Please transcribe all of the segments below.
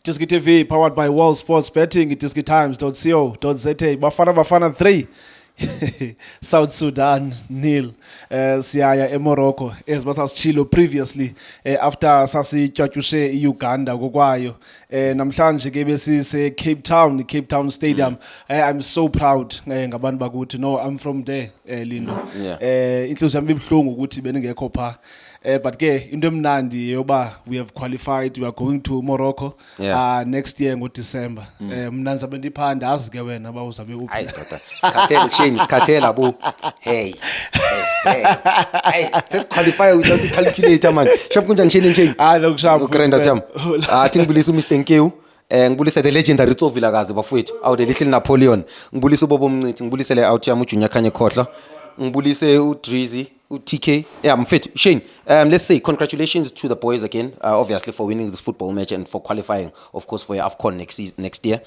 iDiskiTV, powered by World Sports Betting, iDiskiTimes.co.za. Bafana Bafana 3. South Sudan 0. Siyaya Morocco as basasichilo previously after sasityatyushe Uganda kokwayo. Namhlanje ke besise Cape Town Stadium. I'm so proud ngabantu bakuthi. No, I'm from there, Lindo. Inhliziyo yami ibhlungu ukuthi beningekho pha. But ke into emnandi yoba we have qualified, we are going to Morocco next year ngo December. Mna ngizabe ndiphanda azi ke wena bawuzabe uphi. Hayi doda. Sikhathela bo. Hey. First qualify without the calculator man. Shop kunjani Shane? Lokushapha. Ukrenda tam. Athi ngibulisa uMr Nkewu. Ngibulisa the legendary Tsovilakazi bafowethu. Awu the little Napoleon. Ngibulisa uBobo Mncithi, ngibulisele out yami uJunior Khanye Khohla. Ngibulise uDrizzy, uTK. Yeah, Mfethu. Shane, let's say congratulations to the boys again, obviously for winning this football match and for qualifying, of course, for your AFCON next year,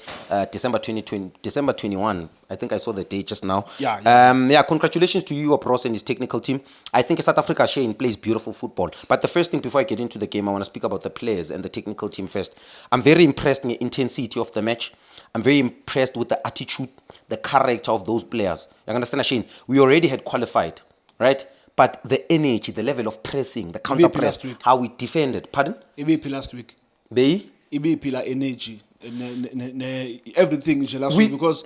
December 21. I think I saw the date just now. Yeah, congratulations to you, Bros, and his technical team. I think South Africa, Shane, plays beautiful football. But the first thing before I get into the game, I want to speak about the players and the technical team first. I'm very impressed with the intensity of the match. I'm very impressed with the attitude, the character of those players. You understand, Shane? We already had qualified, right? But the energy, the level of pressing, the counter press, how we defended. Pardon? Ibipi last week. Ibipi la energy. Everything last week because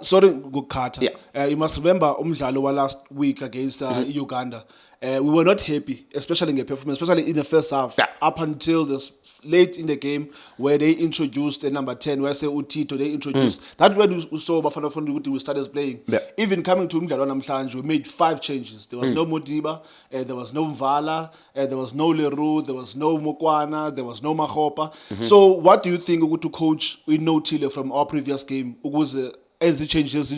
sorry Gukata. You must remember umdlalo last week against Uganda. We were not happy, especially in the performance, especially in the first half, up until this late in the game where they introduced the number 10, where say Tito, they introduced. That's when we saw Bafana Bafana we started playing. Even coming to Umdlalo Namhlanje, we made 5 changes. There was no Modiba, there was no Mvala, there was no Leroux, there was no Mokwana, there was no Mahopa. So what do you think to coach we know Tile from our previous game? As the changes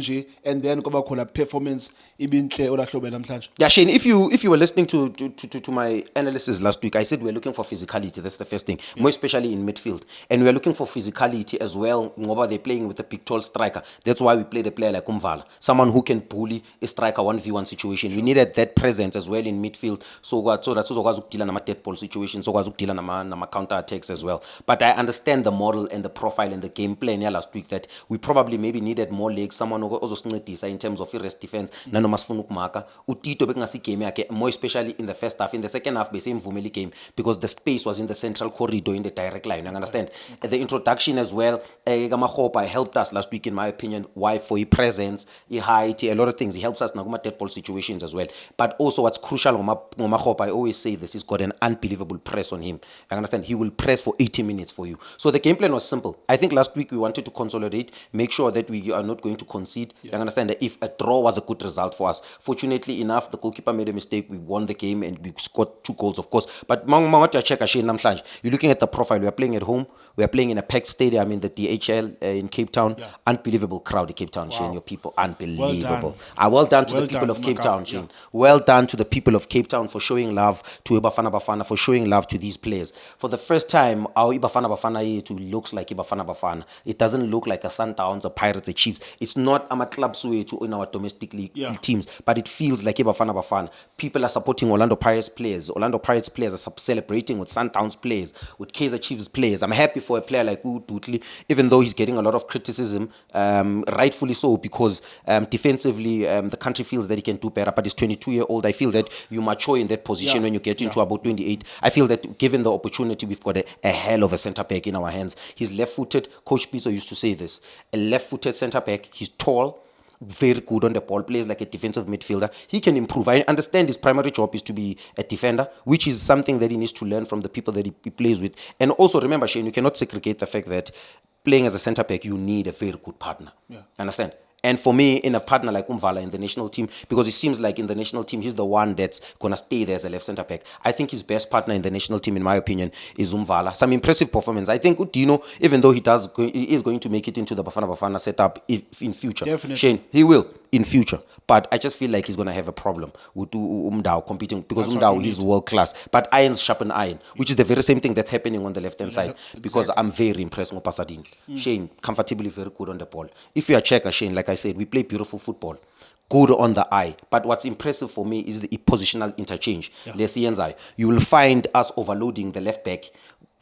and then come performance Yeah, Shane, if you were listening to my analysis last week, I said we're looking for physicality. That's the first thing, more especially in midfield, and we're looking for physicality as well. They're playing with a big tall striker. That's why we played a player like Umvala, someone who can bully a striker 1v1 situation. We needed that presence as well in midfield. So that's also deal na dead ball situation. So deal na counter attacks as well. But I understand the model and the profile and the game plan last week that we probably maybe needed more legs, someone who also sincedisa in terms of rest defense. Nano masifuna ukumaka. Utito bekungasi game yakhe, more especially in the first half. In the second half, bese imvumeli game because the space was in the central corridor in the direct line. You understand? The introduction as well, Mahopa helped us last week in my opinion. Why? For his presence, his height, a lot of things. He helps us in dead ball situations as well. But also what's crucial Mahopa, I always say this, he's got an unbelievable press on him. You understand? He will press for 80 minutes for you. So the game plan was simple. I think last week we wanted to consolidate, make sure that we are not going to concede. You understand that if a draw was a good result for us. Fortunately enough, the goalkeeper made a mistake. We won the game and we scored 2 goals, of course. But you're looking at the profile. We are playing at home. We are playing in a packed stadium in the DHL in Cape Town. Unbelievable crowd in Cape Town, Shane. Your people, unbelievable. Well done to the people of Cape Town, Shane. Well done to the people of Cape Town for showing love to Bafana Bafana, for showing love to these players. For the first time, our Bafana Bafana looks like Bafana Bafana. It doesn't look like a Sundowns or Pirates or Chiefs. It's not a club in our domestic league teams, but it feels like Bafana Bafana. People are supporting Orlando Pirates players. Orlando Pirates players are celebrating with Sundowns players, with Kaizer Chiefs players. I'm happy for a player like Dutli, even though he's getting a lot of criticism, rightfully so, because defensively the country feels that he can do better. But he's 22-year-old. I feel that you mature in that position when you get into about 28. I feel that given the opportunity, we've got a hell of a centre back in our hands. He's left-footed. Coach Piso used to say this: a left-footed centre back. He's tall, very good on the ball, plays like a defensive midfielder. He can improve. I understand his primary job is to be a defender, which is something that he needs to learn from the people that he plays with. And also remember, Shane, you cannot segregate the fact that playing as a centre back, you need a very good partner. Understand? And for me, in a partner like Umvala in the national team, because it seems like in the national team, he's the one that's going to stay there as a left centre back. I think his best partner in the national team, in my opinion, is Umvala. Some impressive performance. I think Dino, even though he is going to make it into the Bafana Bafana setup in future. Definitely. Shane, he will in future. But I just feel like he's going to have a problem with Umdao competing, because Umdao is world class. But irons sharpen iron, which is the very same thing that's happening on the left-hand side. Because I'm very impressed with Pasadena. Shane, comfortably very good on the ball. If you're a checker, Shane, like I said, we play beautiful football. Good on the eye. But what's impressive for me is the positional interchange. You will find us overloading the left back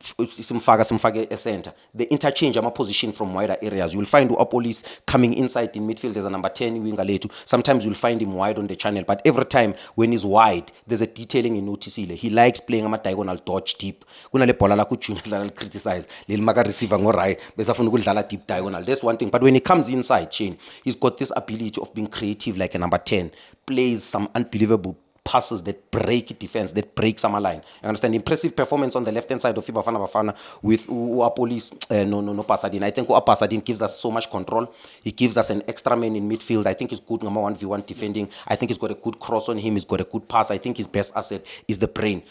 simfake a center. The interchange ama position from wider areas. You will find Police coming inside in midfield. There's a number 10 winger letu. Sometimes you'll find him wide on the channel, but every time when he's wide, there's a detailing in notice. He likes playing a diagonal dodge deep. Kuna le bola la kuchuna criticize. Lil maga receiver ngorai. Besa funa ukudlala deep diagonal. That's one thing. But when he comes inside, Shane, he's got this ability of being creative like a number 10. Plays some unbelievable passes that break defense, that break some line. You understand? Impressive performance on the left hand side of Bafana Bafana with Police. No Pasadena. I think Pasadena gives us so much control. He gives us an extra man in midfield. I think he's good number 1v1 defending. I think he's got a good cross on him. He's got a good pass. I think his best asset is the brain.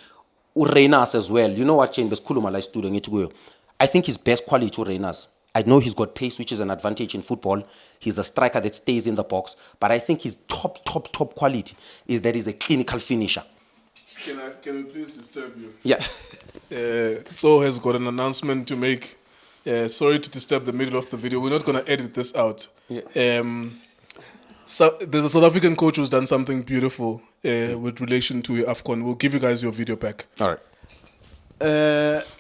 Ureinas as well. You know what, Shane? I think his best quality Ureinas. I know he's got pace, which is an advantage in football. He's a striker that stays in the box. But I think his top quality is that he's a clinical finisher. Can we please disturb you? Yeah. So has got an announcement to make. Sorry to disturb the middle of the video. We're not going to edit this out. Yeah. So there's a South African coach who's done something beautiful with relation to AFCON. We'll give you guys your video back. All right.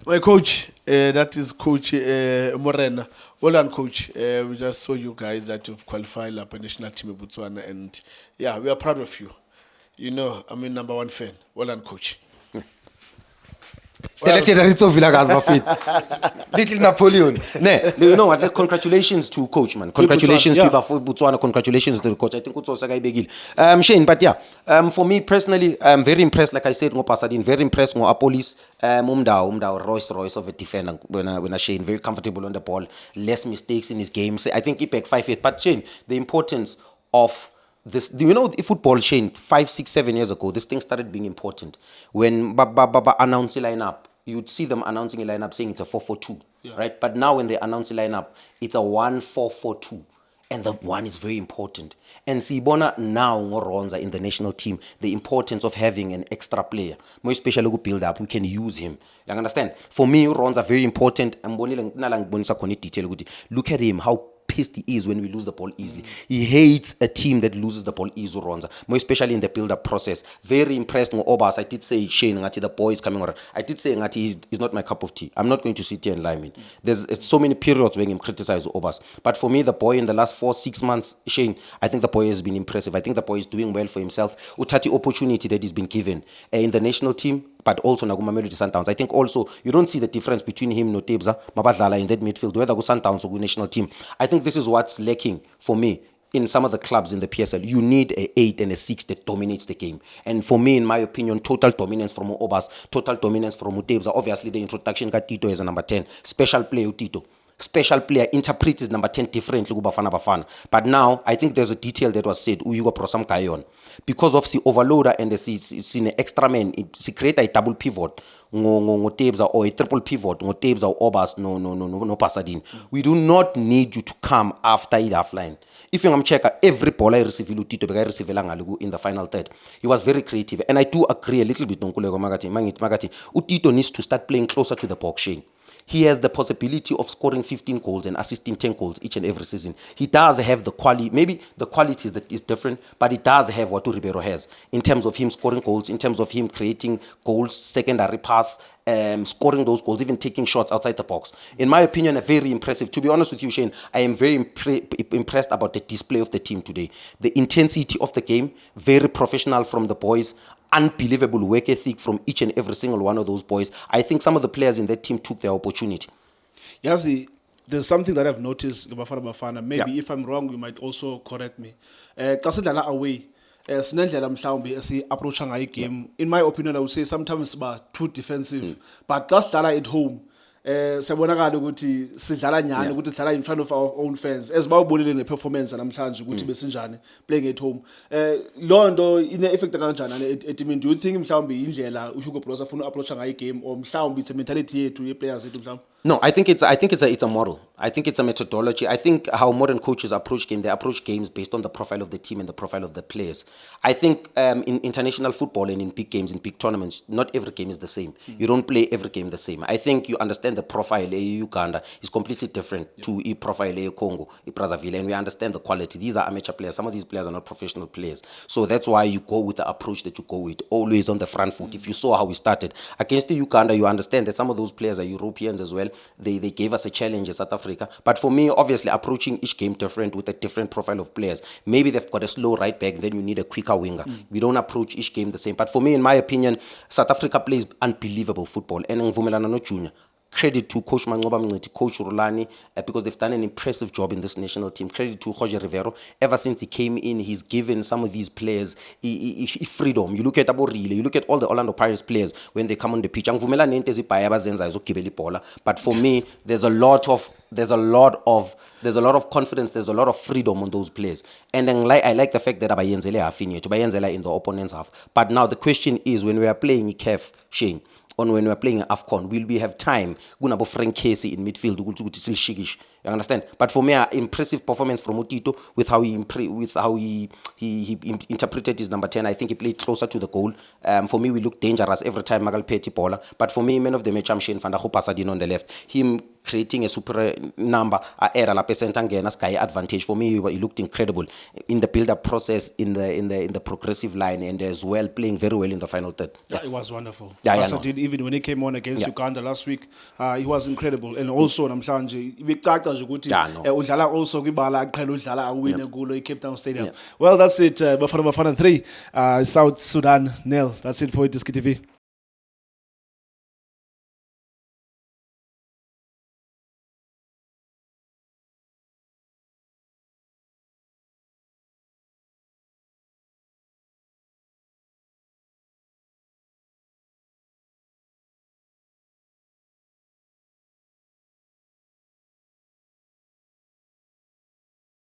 My coach, that is Coach Morena. Well done, Coach. We just saw you guys that you've qualified for the national team of Botswana, and yeah, we are proud of you. You know, I'm a number 1 fan. Well done, Coach. Little Napoleon. You know what? Congratulations to coach, man. Congratulations to Botswana. Congratulations to the coach. I think it's also a Shane, but yeah, for me personally, I'm very impressed. Like I said, Pasadena, very impressed with Police. Royce of a defender. When Shane very comfortable on the ball, less mistakes in his games. I think he picked 5-8. But Shane, the importance of this, you know, football, Shane, 5, 6, 7 years ago, this thing started being important. When Baba announced the lineup, you'd see them announcing a lineup saying it's a 4-4-2, right? But now when they announce the lineup, it's a 1-4-4-2. And the one is very important. And Sibona now Ngoronza in the national team, the importance of having an extra player, more especially build up, we can use him. You understand? For me, Ronza very important. Look at him, how pissed he is when we lose the ball easily. He hates a team that loses the ball easily, Ronza, more especially in the build-up process. Very impressed with Obas. I did say, Shane, the boy is coming around. I did say, he's not my cup of tea. I'm not going to sit here and lie, man. There's so many periods when him criticize Obas. But for me, the boy in the last 4-6 months, Shane, I think the boy has been impressive. I think the boy is doing well for himself. Utati opportunity that he's been given in the national team, but also Naguma Melody Sundowns. I think also you don't see the difference between him and Notebza, Mabadlala in that midfield, whether go Sundowns or go national team. I think this is what's lacking for me in some of the clubs in the PSL. You need an 8 and a 6 that dominates the game. And for me, in my opinion, total dominance from Obas, total dominance from Utebza. Obviously, the introduction got Tito as a number 10. Special player Tito. Special player interprets his number 10 differently to Bafana Bafana. But now, I think there's a detail that was said, Uyugo Prosam Kayon. Because of the overloader and the extra man, it create a double pivot. Ngotebza or a triple pivot, Ngotebza or Obas, no Pasadena. We do not need you to come after it offline. If you check every ball I receive Tito in the final third, he was very creative. And I do agree a little bit on Magati. Utito needs to start playing closer to the box, Shane. He has the possibility of scoring 15 goals and assisting 10 goals each and every season. He does have the quality, maybe the quality that is different, but he does have what Ribeiro has in terms of him scoring goals, in terms of him creating goals, secondary pass, scoring those goals, even taking shots outside the box. In my opinion, very impressive. To be honest with you, Shane, I am very impressed about the display of the team today. The intensity of the game, very professional from the boys. Unbelievable work ethic from each and every single one of those boys. I think some of the players in that team took their opportunity. Yazi, there's something that I've noticed in Bafana Bafana. Maybe if I'm wrong, you might also correct me. Kasidlala away. Sinendlela mhlawumbe esi-approach ngayo game. In my opinion, I would say sometimes about too defensive. But kasidlala at home. Sabonakala ukuthi sidlala nyane ukuthi sidlala in front of our own fans as bawubonile neperformance namhlanje ukuthi besinjani playing at home lonto ine effect kanjani etimini. Do you think mhlawumbe indlela uHugo Bros afuna approach ngayo game or mhlawumbe it's a mentality yethu ye players yethu mhlawumbe? No, I think it's a model. I think it's a methodology. I think how modern coaches approach game, they approach games based on the profile of the team and the profile of the players. I think in international football and in big games, in big tournaments, not every game is the same. You don't play every game the same. I think you understand the profile of Uganda is completely different to a profile of Congo, Brazzaville, and we understand the quality. These are amateur players. Some of these players are not professional players. So that's why you go with the approach that you go with, always on the front foot. If you saw how we started against the Uganda, you understand that some of those players are Europeans as well. They gave us a challenge in South Africa. But for me, obviously, approaching each game different with a different profile of players. Maybe they've got a slow right back, then you need a quicker winger. We don't approach each game the same. But for me, in my opinion, South Africa plays unbelievable football. And Ngivumelana no Junior. Credit to Coach Mangoba Mngeti, Coach Rulani, because they've done an impressive job in this national team. Credit to Jorge Rivero. Ever since he came in, he's given some of these players freedom. You look at Aborile, you look at all the Orlando Pirates players when they come on the pitch. But for me, there's a lot of confidence, there's a lot of freedom on those players. And then I like the fact that Abayenzele Bayenzela in the opponent's half. But now the question is, when we are playing CAF, Shane, on when we are playing AFCON, will we have time? Gunabo Frank Casey in midfield, you understand? But for me, impressive performance from Tito with how he interpreted his number 10. I think he played closer to the goal. For me, we look dangerous every time Magal Petty Paula. But for me, man of the match, I'm Shane Van der Pasadino on the left. Him creating a super number, era la percentangena sky advantage. For me, he looked incredible in the build-up process, in the progressive line, and as well playing very well in the final third. Yeah, it was wonderful. Yeah, even when he came on against Uganda last week, he was incredible. And also, namhlanje udlala also kwibala aqhela udlala awine kulo eCape Town Stadium. Well, that's it. Bafana Bafana 3, South Sudan 0. That's it for iDiskiTV.